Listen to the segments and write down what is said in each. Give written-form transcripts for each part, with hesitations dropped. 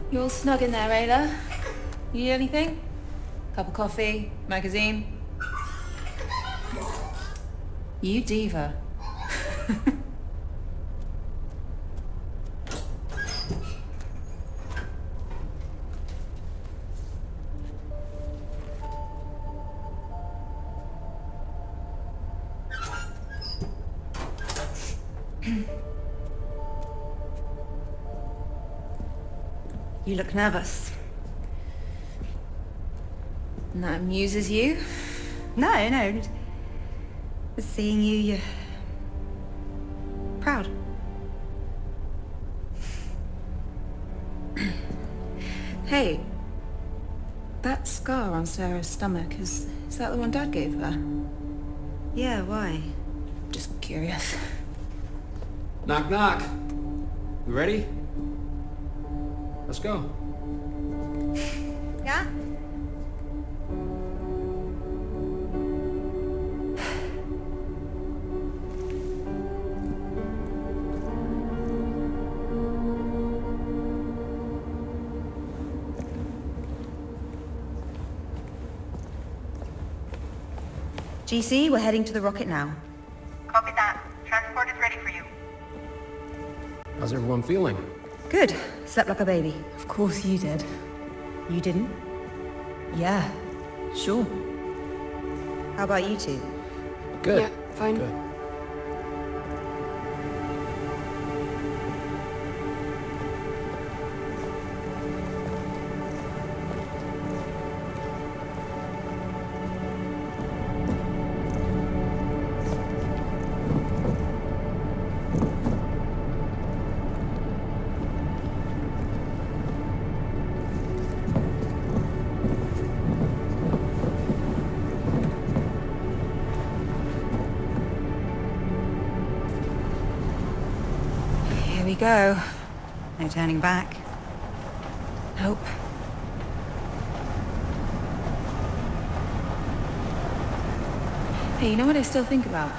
You all snug in there, Ayla? You need anything? Cup of coffee? Magazine? You diva. You look nervous. And that amuses you? No. Just seeing you, you're proud. Hey, that scar on Sarah's stomach, is that the one Dad gave her? Yeah, why? Just curious. Knock, knock. You ready? Let's go. Yeah? GC, we're heading to the rocket now. Copy that. Transport is ready for you. How's everyone feeling? Good. Slept like a baby. Of course you did. You didn't? Yeah, sure. How about you two? Good. Yeah, fine. Good. Here we go. No turning back. Nope. Hey, you know what I still think about?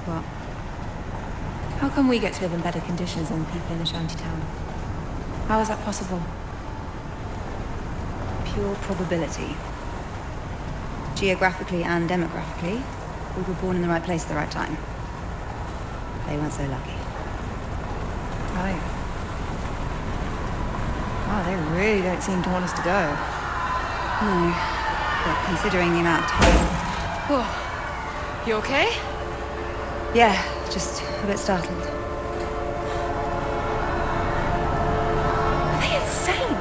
What? How come we get to live in better conditions than the people in the shantytown? How is that possible? Pure probability. Geographically and demographically, we were born in the right place at the right time. They weren't so lucky. Right. Wow, they really don't seem to want us to go. No, but considering the amount of time... Whoa. You okay? Yeah, just a bit startled. Are they insane?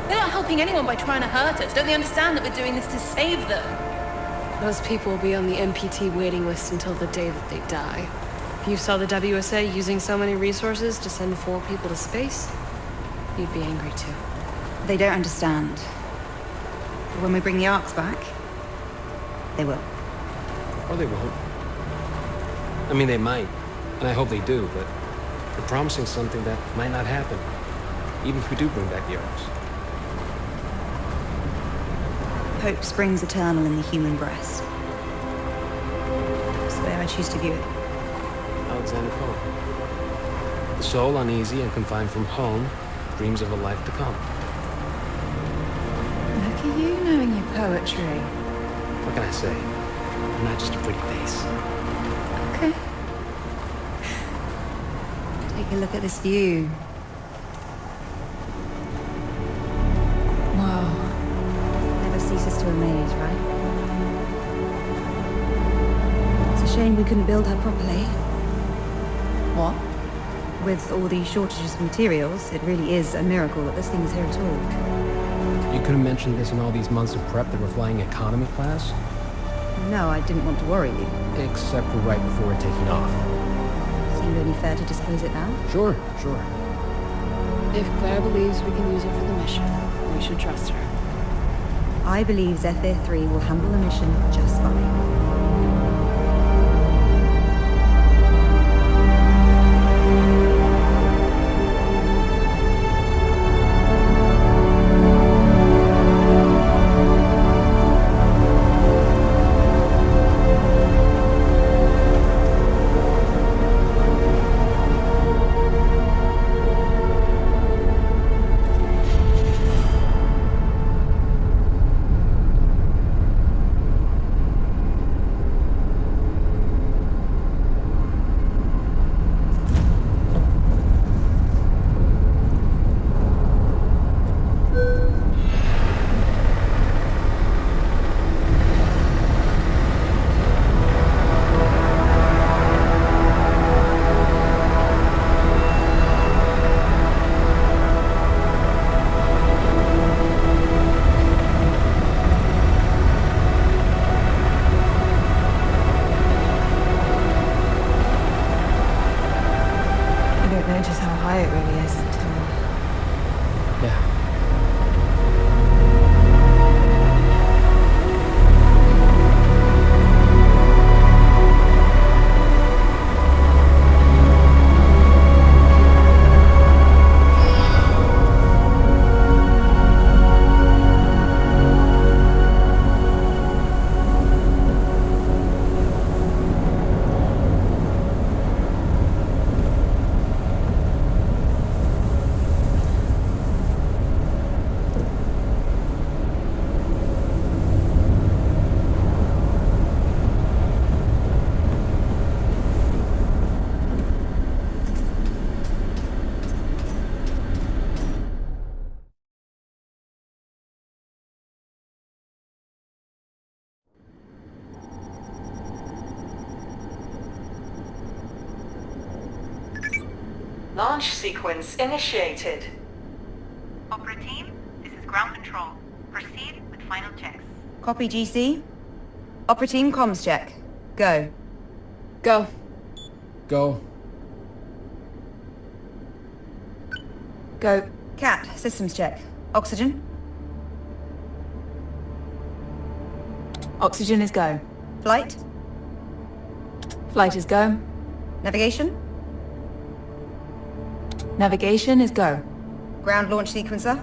They're not helping anyone by trying to hurt us. Don't they understand that we're doing this to save them? Those people will be on the MPT waiting list until the day that they die. If you saw the WSA using so many resources to send 4 people to space, you'd be angry too. They don't understand. But when we bring the Arks back, they will. Or they won't. I mean, they might, and I hope they do, but they're promising something that might not happen, even if we do bring back the Arks. Hope springs eternal in the human breast. That's the way I choose to view it. Alexander Pope. The soul, uneasy and confined from home, dreams of a life to come. Look at you knowing your poetry. What can I say? I'm not just a pretty face. Okay. Take a look at this view. Wow. Never ceases to amaze, right? It's a shame we couldn't build her properly. What? With all these shortages of materials, it really is a miracle that this thing is here at all. You could have mentioned this in all these months of prep that we're flying economy class, No, I didn't want to worry you. except for right before we're taking off. Seemed only fair to disclose it now. Sure. If Claire believes we can use it for the mission, we should trust her. I believe Zephyr 3 will handle the mission just fine. know just how high it really is until... Yeah. Launch sequence initiated. Opera team, this is ground control. Proceed with final checks. Copy, GC. Opera team comms check. Go. Go. Go. Go. Cat, systems check. Oxygen. Oxygen is go. Flight. Flight is go. Navigation. Navigation is go. Ground launch sequencer.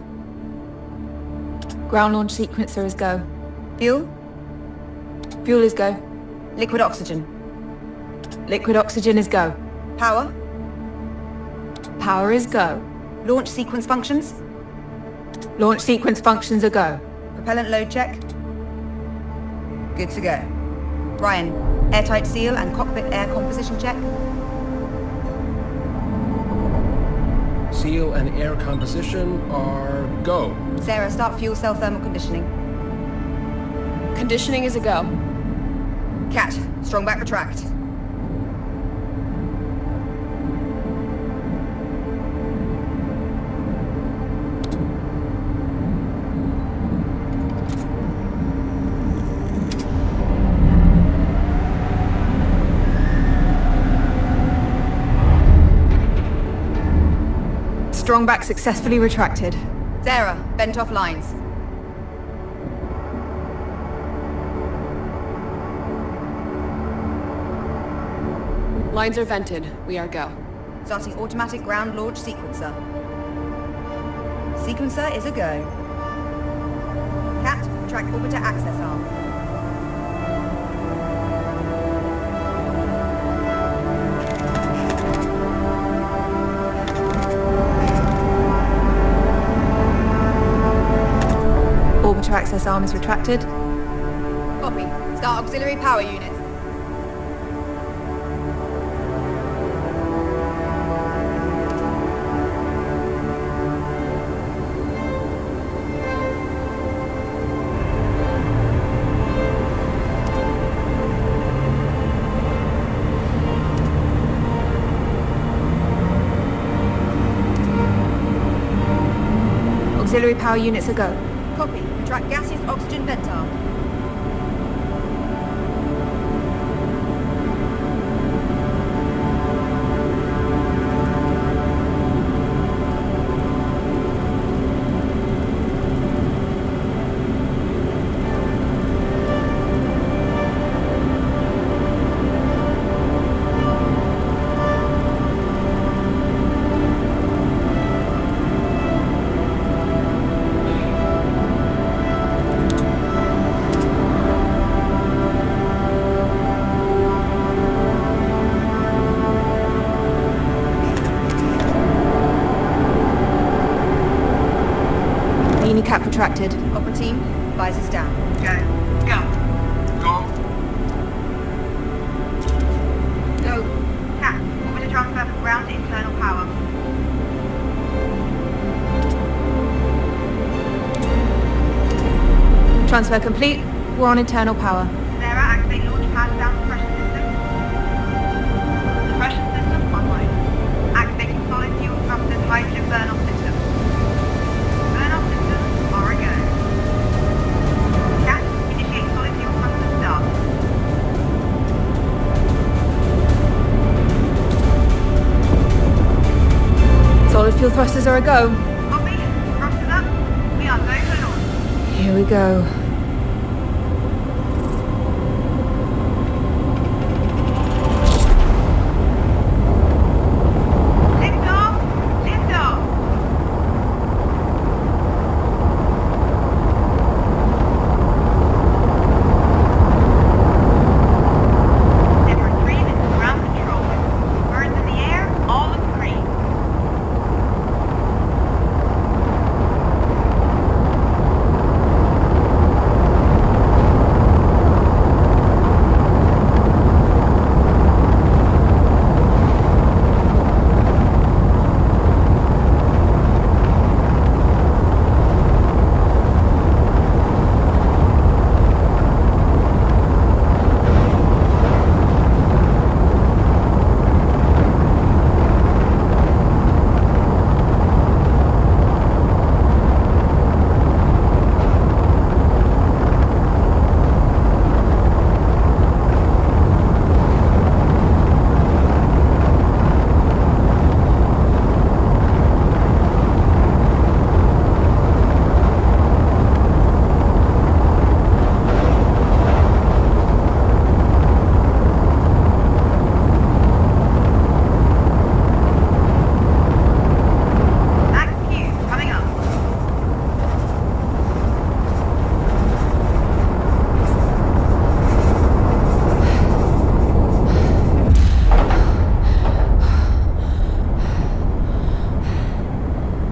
Ground launch sequencer is go. Fuel. Fuel is go. Liquid oxygen. Liquid oxygen is go. Power. Power is go. Launch sequence functions. Launch sequence functions are go. Propellant load check. Good to go. Ryan, airtight seal and cockpit air composition check. Seal and air composition are go. Sarah, start fuel cell thermal conditioning. Conditioning is a go. Cat, strong back retract. Strong back successfully retracted. Sarah, bent off lines. Lines are vented. We are go. Starting automatic ground launch sequencer. Sequencer is a go. Cat, track orbiter access arm. Orbiter access arm is retracted. Copy. Start auxiliary power units. Auxiliary power units are go. Copy. Retract gaseous oxygen vent arm. Cap retracted. Opera team, visors down. Go. Go. Go. Go. Cat, orbiter transfer from ground to internal power. Transfer complete. We're on internal power. Sarah, activate launch pad down suppression system. Suppression system online. Activating solid fuel thrusters hydrogen burn-off system. Burn-off systems are a go. Cat, initiate solid fuel thruster start. fuel thrusters are a go. Copy. Thrusters up. We are go for launch. Here we go. Lift off. Lift off. Zebra 3, this is ground control. Birds in the air, all look green. Max Q, coming up.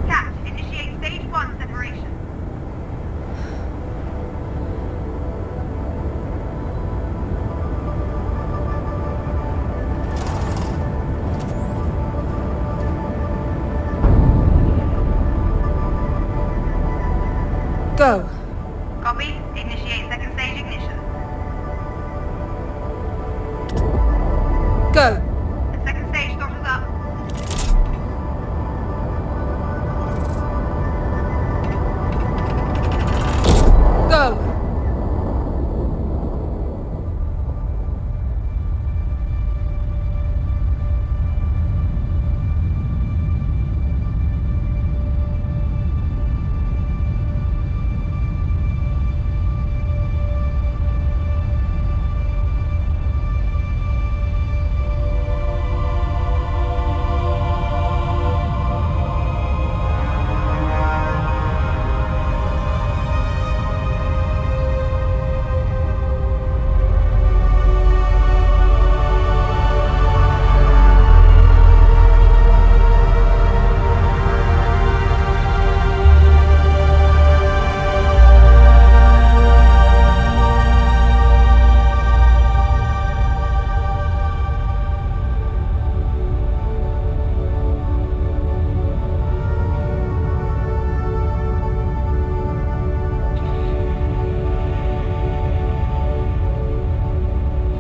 Cat, initiate stage 1 separation. Go. Copy. Initiate second stage ignition. Go. The second stage throttles up. Go.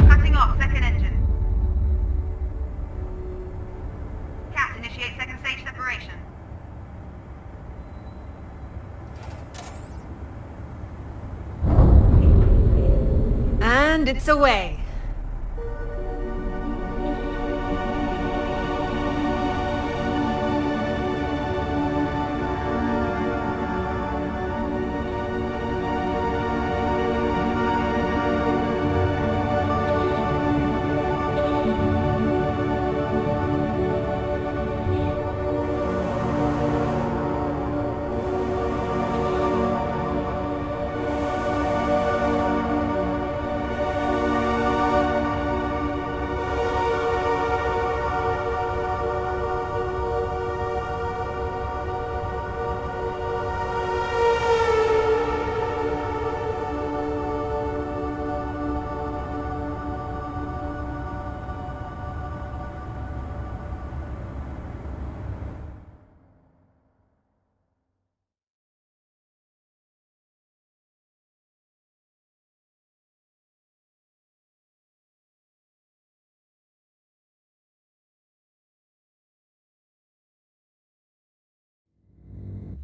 Cutting off second engine. Cat, initiate second stage separation. And it's away.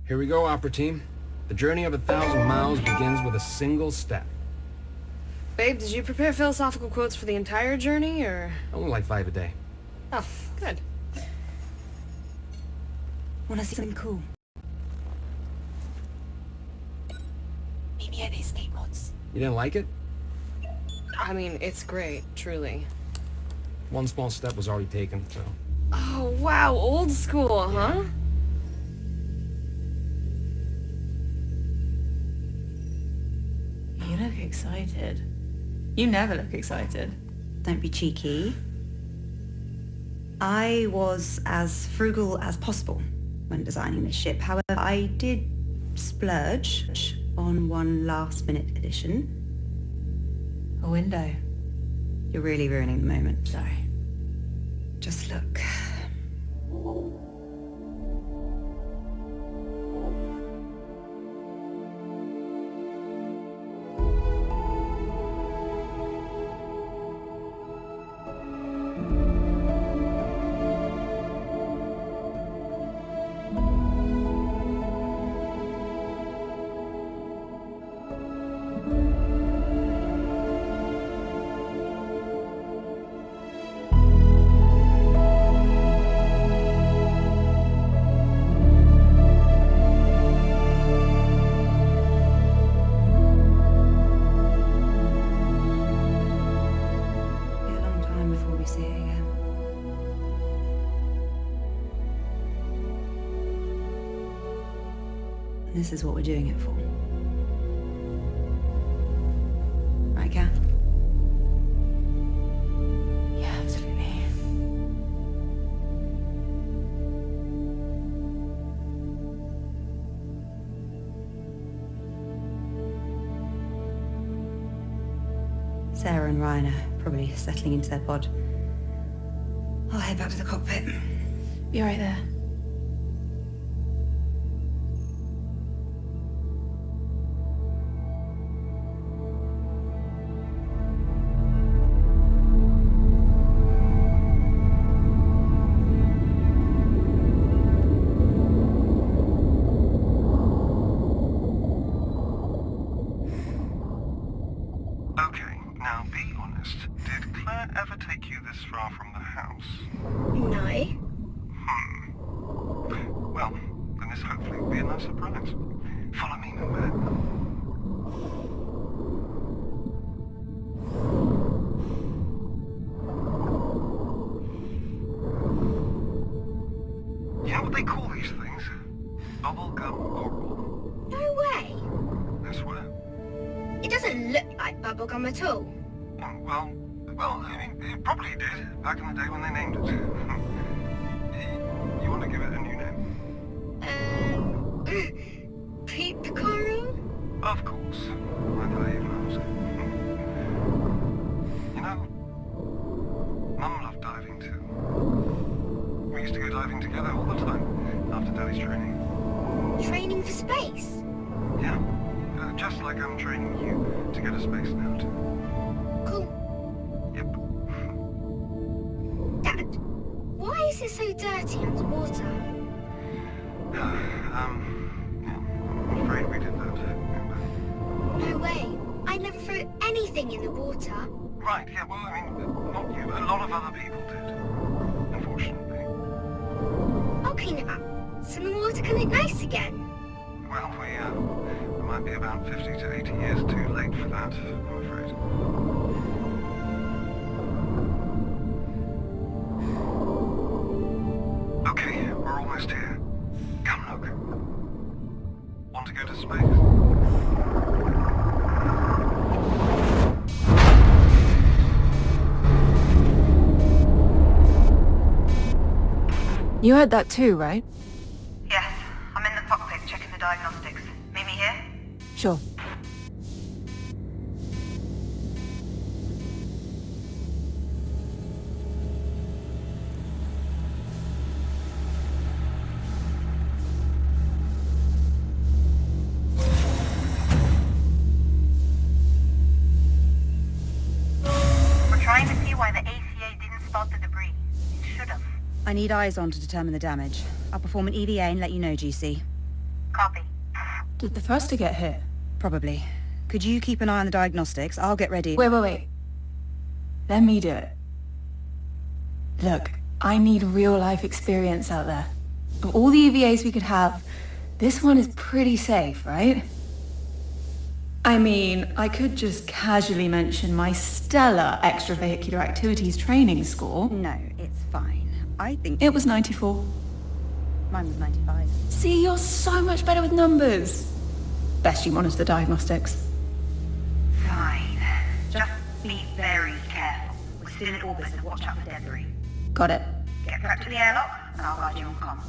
Here we go, Opera Team. The journey of 1,000 miles begins with a single step. Babe, did you prepare philosophical quotes for the entire journey, or...? Only like 5 a day. Oh, good. Wanna see something cool? Meet me at the escape mods. You didn't like it? I mean, it's great, truly. One small step was already taken, so... Oh, wow, old school, huh? You look excited. You never look excited. Don't be cheeky. I was as frugal as possible when designing this ship. However, I did splurge on one last-minute addition. A window. You're really ruining the moment. Sorry. Just look. This is what we're doing it for. Right, Kath? Yeah, absolutely. Sarah and Ryan are probably settling into their pod. I'll head back to the cockpit. Be right there. Bubblegum at all? Well, I mean, it probably did, back in the day when they named it. You want to give it a new name? Peep Coral? Of course. Why did I even ask? You know, Mum loved diving too. We used to go diving together all the time, after Daddy's training. Training for space? Yeah. Just like I'm training you to go to space now, too. Cool. Yep. Dad, why is it so dirty underwater? Yeah, I'm afraid we did that, remember? No way. I never threw anything in the water. Right, yeah, well, I mean, not you. A lot of other people did, unfortunately. Okay, now, so the water can look nice again. Well, we might be about 50 to 80 years too late for that, I'm afraid. Okay, we're almost here. Come, look. Want to go to space? You heard that too, right? Yes, I'm in the cockpit checking the diagnostics. Meet me here? Sure. We're trying to see why the ACA didn't spot the debris. It should have. I need eyes on to determine the damage. I'll perform an EVA and let you know, GC. Copy. Did the thruster get hit? Probably. Could you keep an eye on the diagnostics? I'll get ready. Wait. Let me do it. Look, I need real-life experience out there. of all the EVAs we could have, this one is pretty safe, right? I mean, I could just casually mention my stellar extravehicular activities training score. No, it's fine. I think... It was 94. Mine was 95. See, you're so much better with numbers. Best you monitor the diagnostics. Fine. Just be very careful. We're still in orbit, so watch out for debris. Got it. Get prepped to the airlock, and I'll guide you on comms.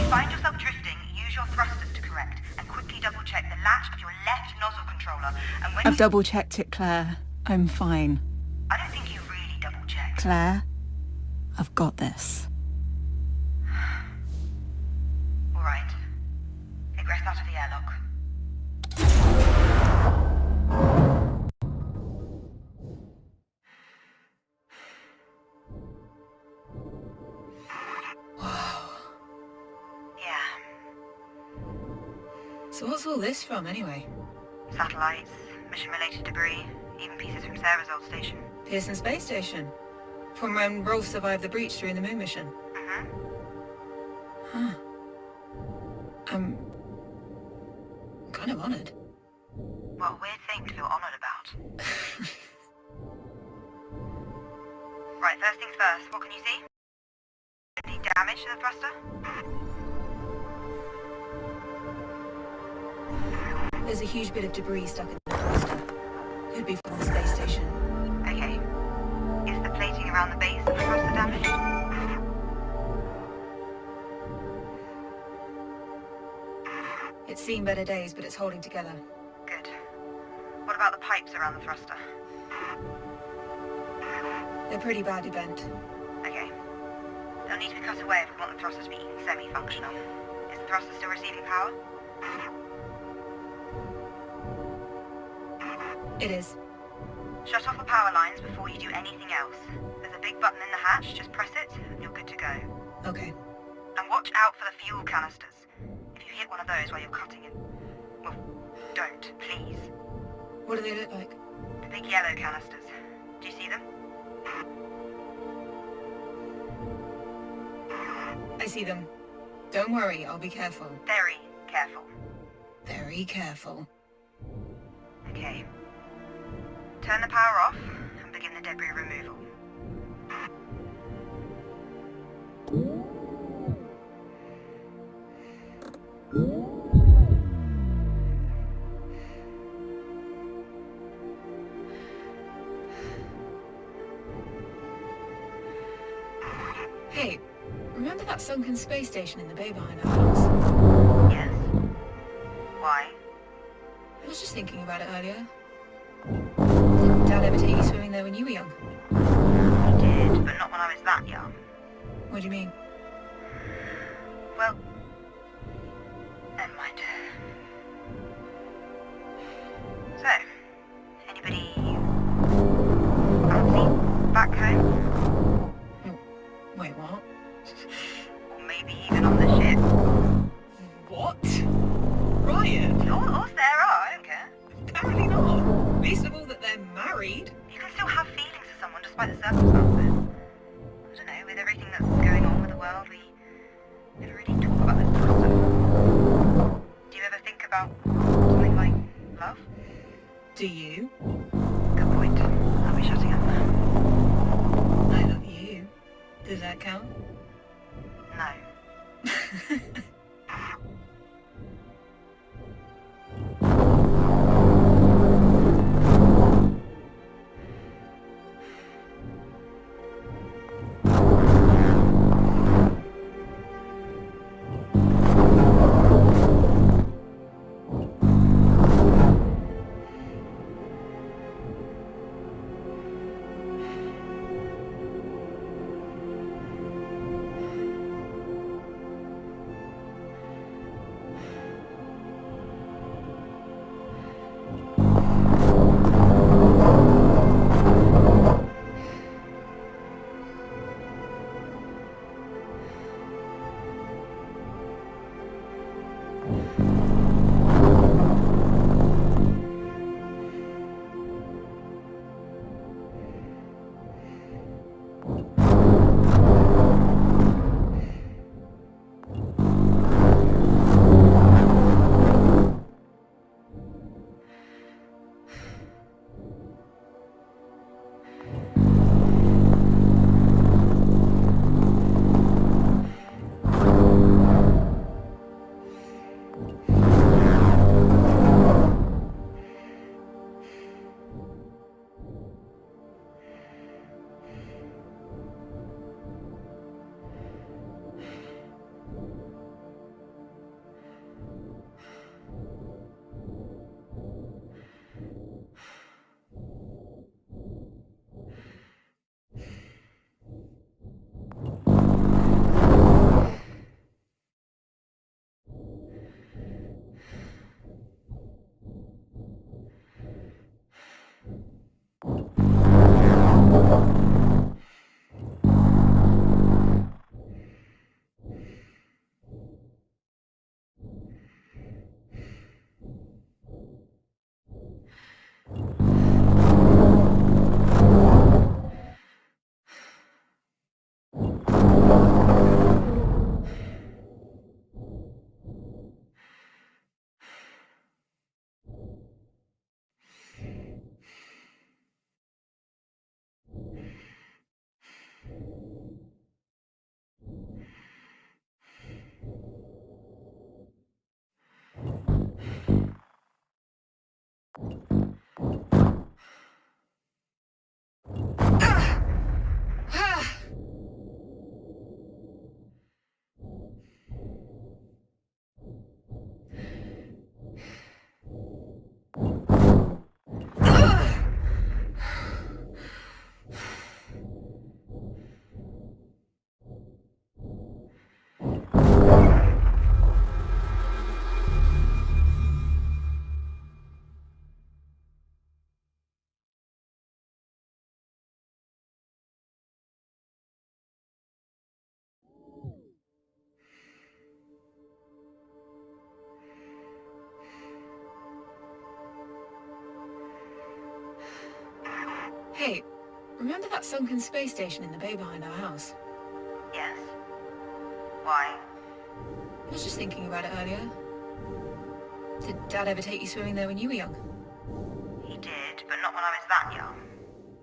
Find yourself drifting, use your thrusters to correct, and quickly double-check the latch of your left nozzle controller, and when I've double-checked it, Claire. I'm fine. I don't think you really double-checked. Claire, I've got this. All right. Egress out of the airlock. So what's all this from, anyway? Satellites, mission-related debris, even pieces from Sarah's old station. Pearson Space Station. From when Rolf survived the breach during the moon mission. Mm-hmm. Huh. I'm kind of honored. What a weird thing to feel honored about. Right, first things first, what can you see? Any damage to the thruster? There's a huge bit of debris stuck in the thruster. Could be from the space station. Okay. Is the plating around the base of the thruster damaged? It's seen better days, but it's holding together. Good. What about the pipes around the thruster? They're pretty badly bent. Okay. They'll need to be cut away if we want the thruster to be semi-functional. Is the thruster still receiving power? It is. Shut off the power lines before you do anything else. There's a big button in the hatch, just press it, and you're good to go. Okay. And watch out for the fuel canisters. If you hit one of those while you're cutting it... Well, don't, please. What do they look like? The big yellow canisters. Do you see them? I see them. Don't worry, I'll be careful. Very careful. Very careful. Okay. Turn the power off and begin the debris removal. Hey, remember that sunken space station in the bay behind our house? Yes. Why? I was just thinking about it earlier. Did Dad ever take you swimming there when you were young? He did, but not when I was that young. What do you mean? Well... Never mind. So, anybody... fancy back home? Wait, what? Or maybe even on the ship? What? Ryan? Or Sarah, I don't care. Apparently not. Least of all that they're married. You can still have feelings for someone despite the circumstances. I don't know, with everything that's going on with the world, we never really talk about this sort of stuff. Do you ever think about something like love? Do you? Good point. I'll be shutting up now. I love you. Does that count? No. Hey, remember that sunken space station in the bay behind our house? Yes. Why? I was just thinking about it earlier. Did Dad ever take you swimming there when you were young? He did, but not when I was that young.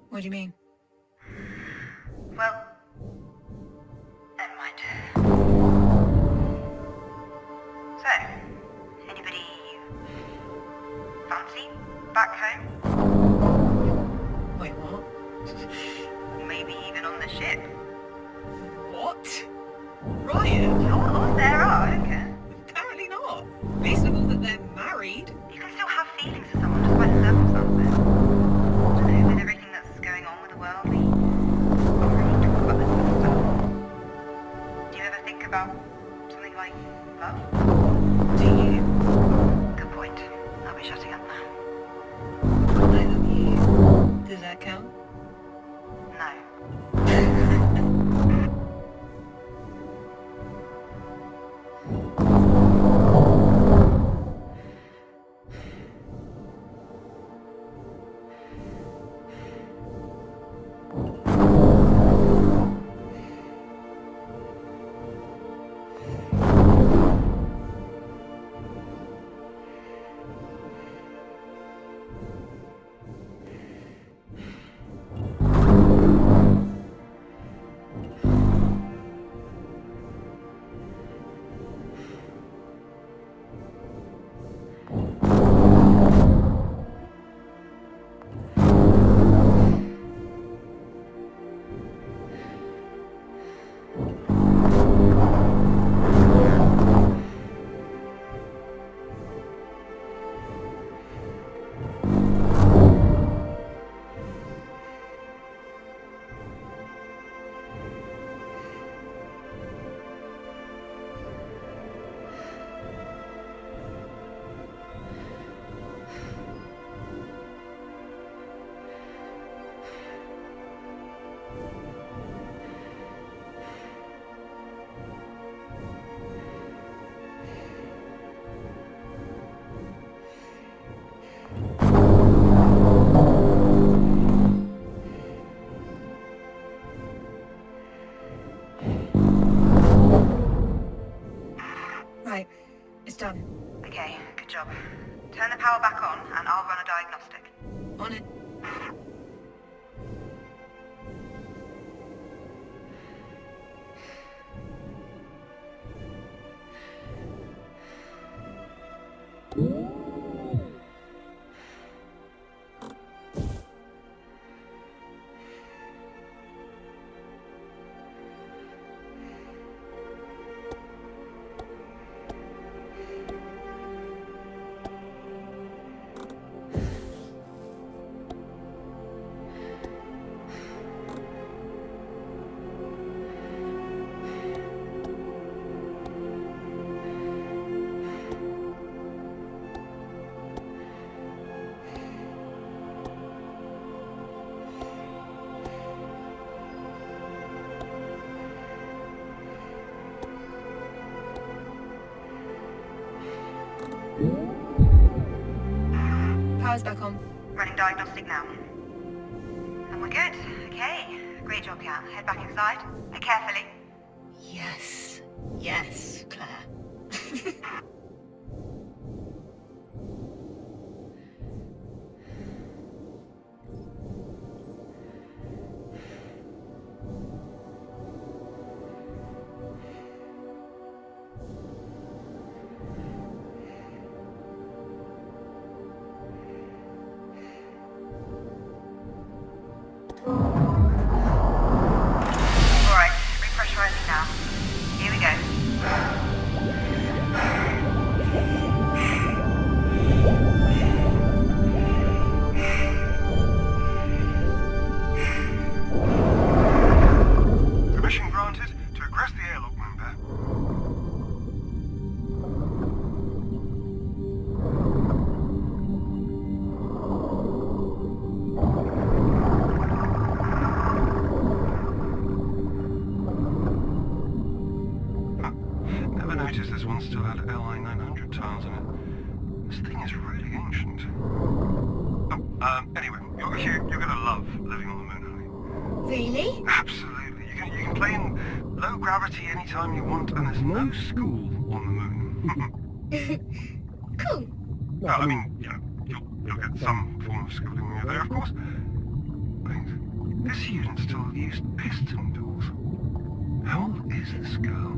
What do you mean? Well, never mind. So, anybody you fancy back home? Wait, what? Or maybe even on the ship? What? Ryan? Oh, there are, okay. Apparently not. Least of all that they're married. You can still have feelings for someone despite the circumstances. I don't know, with everything that's going on with the world, we don't really talk about this sort of stuff. Do you ever think about something like love? Do you? Good point. I'll be shutting up now. I love you. Does that count? No. diagnostic. On it. Power's back on. Running diagnostic now. And we're good. Okay. Great job, Kat. Head back inside. And carefully. Yes. Yes, Claire. Alright, repressurizing now. Here we go. Permission granted to aggress the airlock, Moonbear. Huh. Never noticed this one still had LI 900 tiles in it. This thing is really ancient. Oh, anyway, you're gonna love living on the moon, honey. Really? Absolutely. You can play in low gravity anytime you want, and there's no school on the moon. Cool. No, I mean, you know, you'll get some form of schooling when you're there, of course. Wait, this unit still used piston doors. How old is this girl?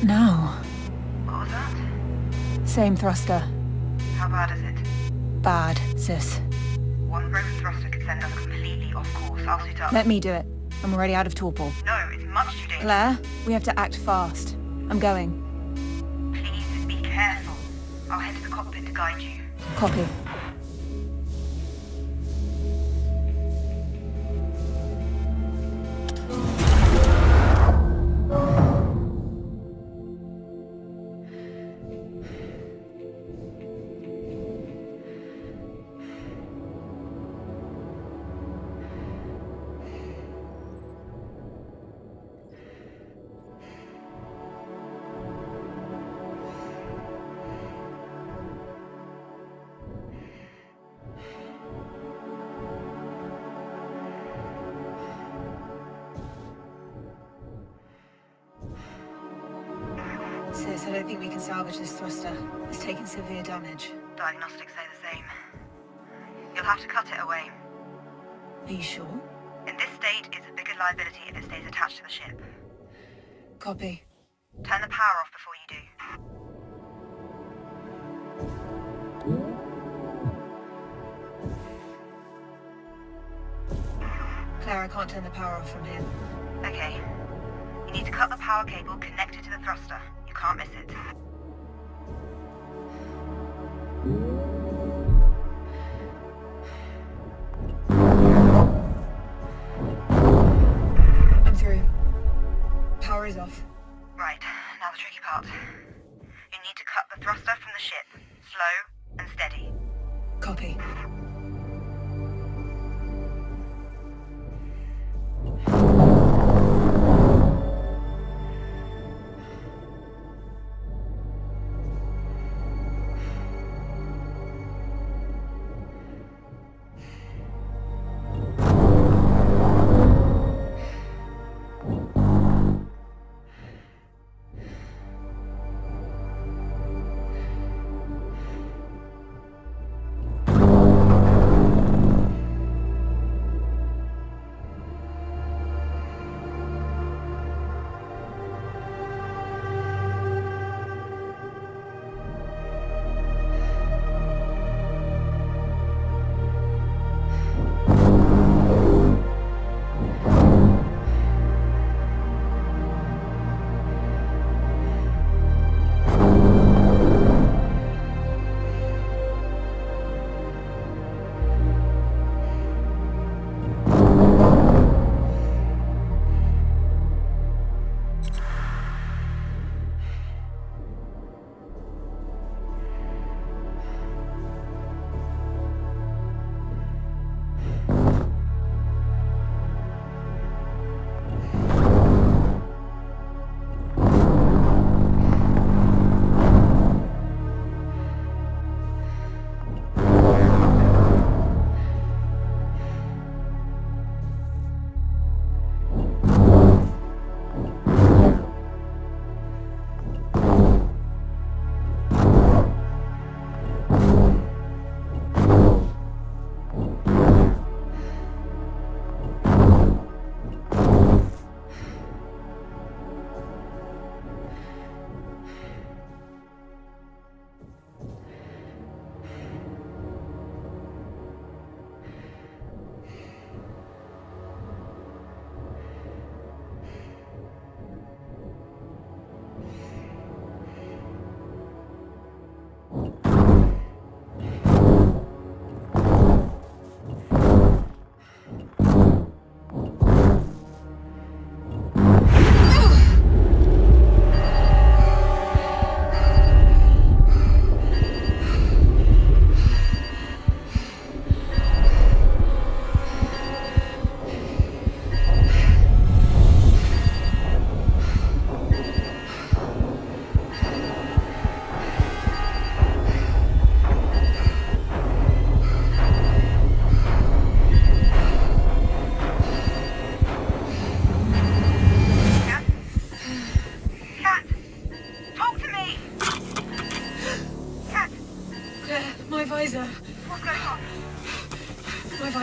What now? What was that? Same thruster. How bad is it? Bad, sis. One broken thruster could send us completely off course. I'll suit up. Let me do it. I'm already out of torpor. No, it's much too dangerous. Claire, we have to act fast. I'm going. Please be careful. I'll head to the cockpit to guide you. Copy. Sis, I don't think we can salvage this thruster. It's taken severe damage. Diagnostics say the same. You'll have to cut it away. Are you sure? In this state, it's a bigger liability if it stays attached to the ship. Copy. Turn the power off before you do. Claire, I can't turn the power off from here. Okay. You need to cut the power cable connected to the thruster. You can't miss it. I'm through. Power is off. Right, now the tricky part. You need to cut the thruster from the ship. Slow and steady. Copy.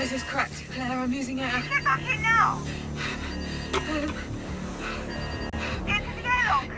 visor's cracked. Claire, I'm losing air. Get back in now! Into the airlock!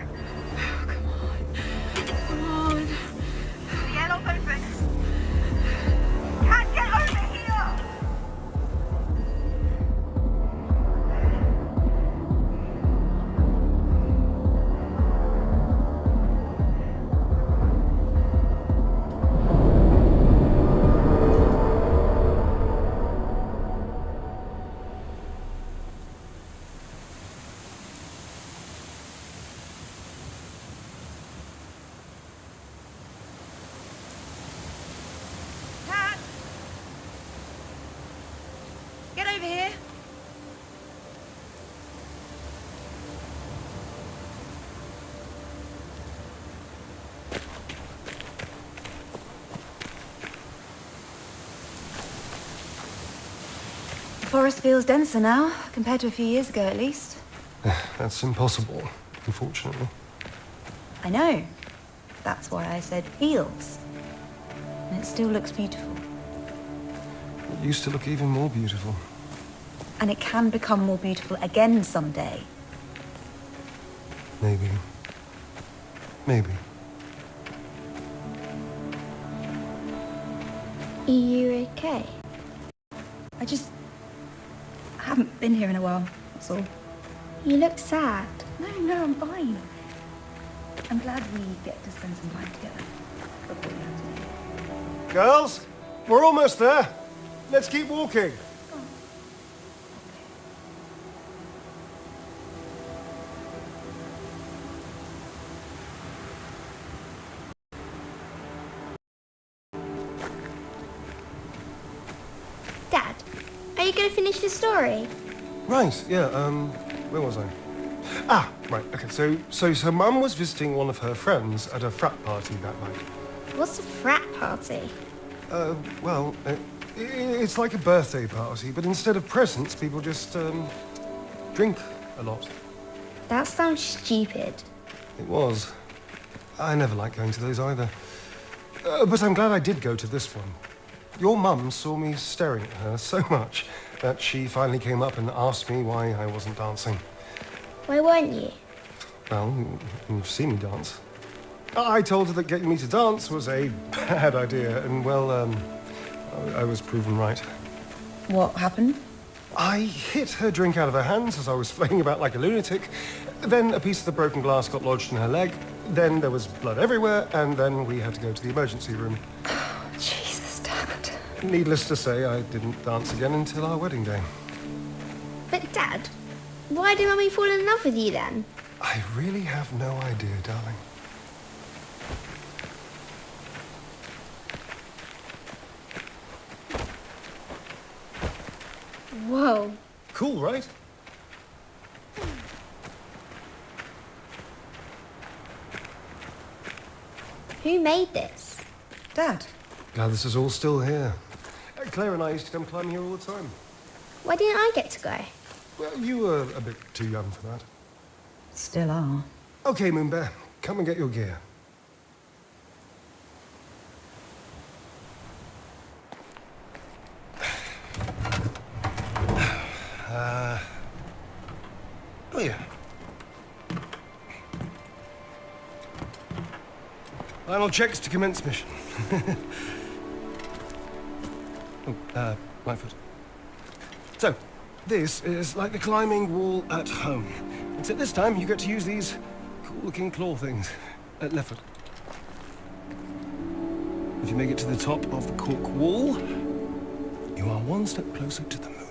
forest feels denser now, compared to a few years ago at least. That's impossible, unfortunately. I know. That's why I said feels. And it still looks beautiful. It used to look even more beautiful. And it can become more beautiful again someday. Maybe. Maybe. Are you okay? I haven't been here in a while, that's all. You look sad. No, I'm fine. I'm glad we get to spend some time together. Before we have to. Girls, we're almost there. Let's keep walking. Dad, are you going to finish the story? Right, yeah, where was I? Ah, right, okay, so Mum was visiting one of her friends at a frat party that night. What's a frat party? Well, it's like a birthday party, but instead of presents, people just, drink a lot. That sounds stupid. It was. I never liked going to those either. But I'm glad I did go to this one. Your mum saw me staring at her so much that she finally came up and asked me why I wasn't dancing. Why weren't you? Well, you've seen me dance. I told her that getting me to dance was a bad idea, and well, I was proven right. What happened? I hit her drink out of her hands as I was flailing about like a lunatic. Then a piece of the broken glass got lodged in her leg. Then there was blood everywhere, and then we had to go to the emergency room. Jesus, Dad. Needless to say, I didn't dance again until our wedding day. But Dad, why did Mummy fall in love with you then? I really have no idea, darling. Whoa. Cool, right? Who made this? Dad. Glad this is all still here. Claire and I used to come climbing here all the time. Why didn't I get to go? Well, you were a bit too young for that. Still are. Okay, Moonbear, come and get your gear. Oh yeah. Final checks to commence mission. Right foot. So, this is like the climbing wall at home. Except this time you get to use these cool-looking claw things. Left foot. If you make it to the top of the cork wall, you are one step closer to the moon.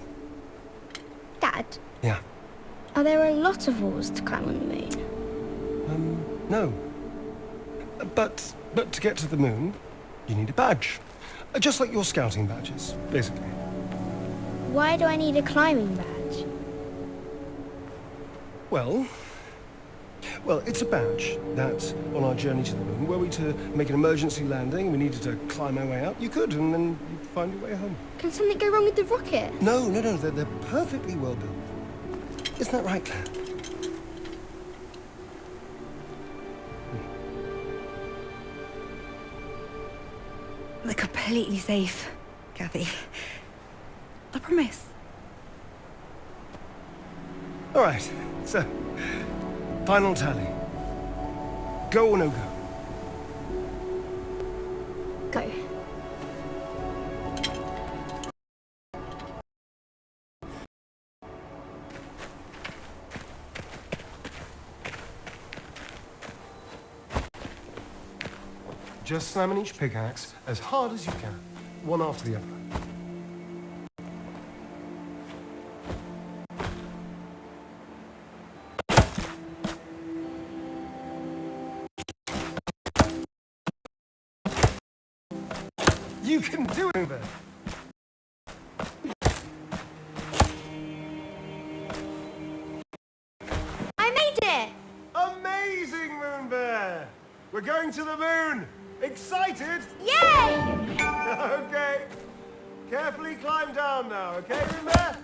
Dad, Yeah. are there a lot of walls to climb on the moon? No. But to get to the moon, you need a badge. Just like your scouting badges, basically. Why do I need a climbing badge? Well, it's a badge that, on our journey to the moon, were we to make an emergency landing and we needed to climb our way out, you could, and then you'd find your way home. Can something go wrong with the rocket? No, they're perfectly well built. Isn't that right, Claire? They're completely safe, Kathy. I promise. All right, so, final tally. Go or no go? Go. Just slam in each pickaxe as hard as you can, one after the other. You can do it, then. I made it! Amazing, Moonbear! We're going to the moon! Excited? Yay! Okay. Carefully climb down now, okay, Moonbear?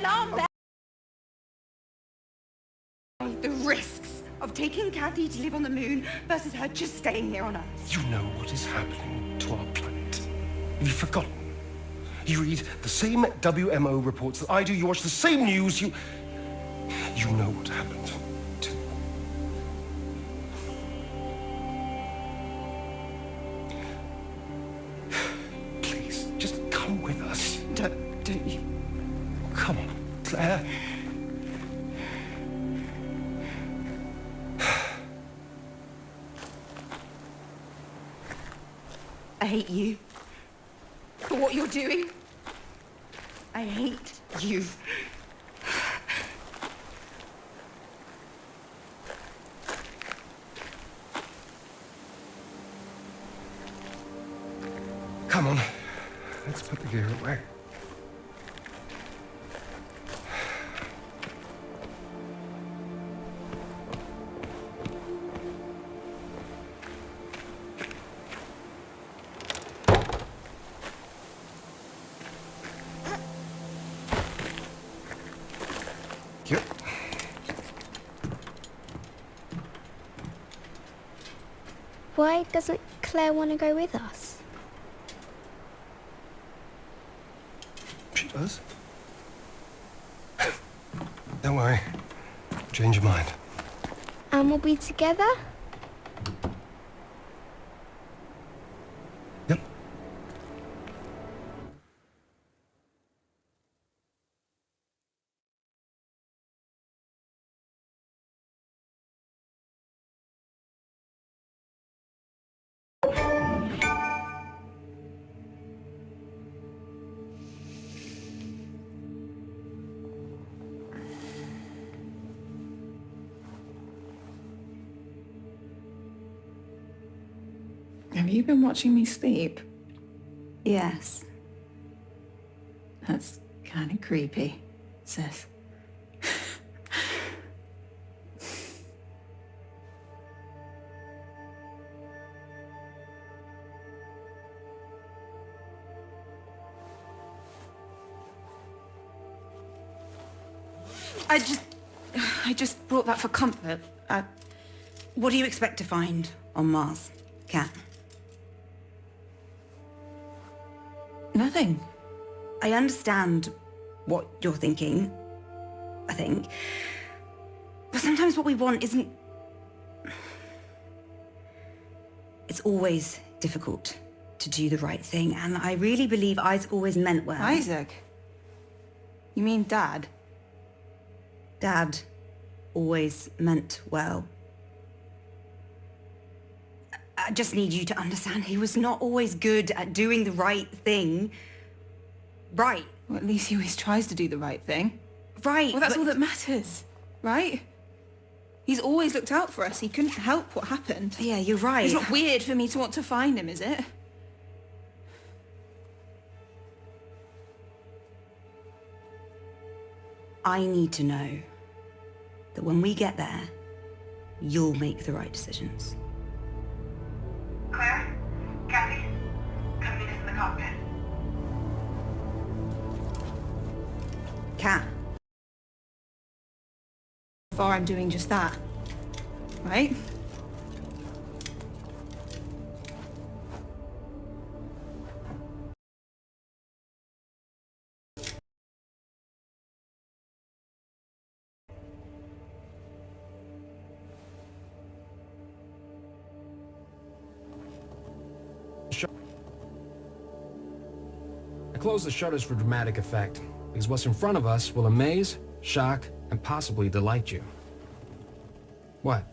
alarm bell. The risks of taking Kathy to live on the moon versus her just staying here on Earth. You know what is happening to our planet. Have you forgotten? You read the same WMO reports that I do. You watch the same news. You know what happened to... Please, just come with us. Don't you? Come on, Claire. I hate you for what you're doing. I hate you. Come on, let's put the gear away. Yep. Why doesn't Claire want to go with us? She does. Don't worry. Change your mind. And we'll be together? Yep. Have you been watching me sleep? Yes. That's kind of creepy, sis. I just brought that for comfort. What do you expect to find on Mars, Kat? Nothing. I understand what you're thinking, I think. But sometimes what we want isn't... It's always difficult to do the right thing, and I really believe Isaac always meant well. Isaac? You mean Dad? Dad always meant well. I just need you to understand he was not always good at doing the right thing. Right. Well, at least he always tries to do the right thing. Right. Well, that's all that matters, right? He's always looked out for us. He couldn't help what happened. Yeah, you're right. It's not weird for me to want to find him, is it? I need to know that when we get there, you'll make the right decisions. Claire? Kathy? Come meet us in the cockpit. Kat. So far, I'm doing just that. Right? I close the shutters for dramatic effect, because what's in front of us will amaze, shock, and possibly delight you. What?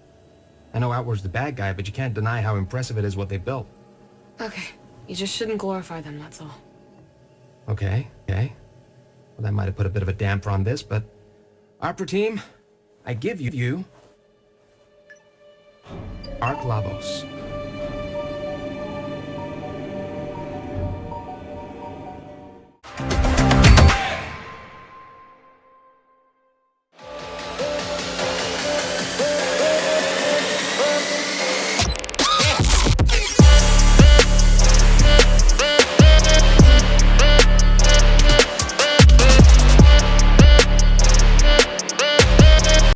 I know Outward's the bad guy, but you can't deny how impressive it is what they built. Okay, you just shouldn't glorify them, that's all. Okay. Well, that might have put a bit of a damper on this, but... Opera team, I give you... Ark Labos.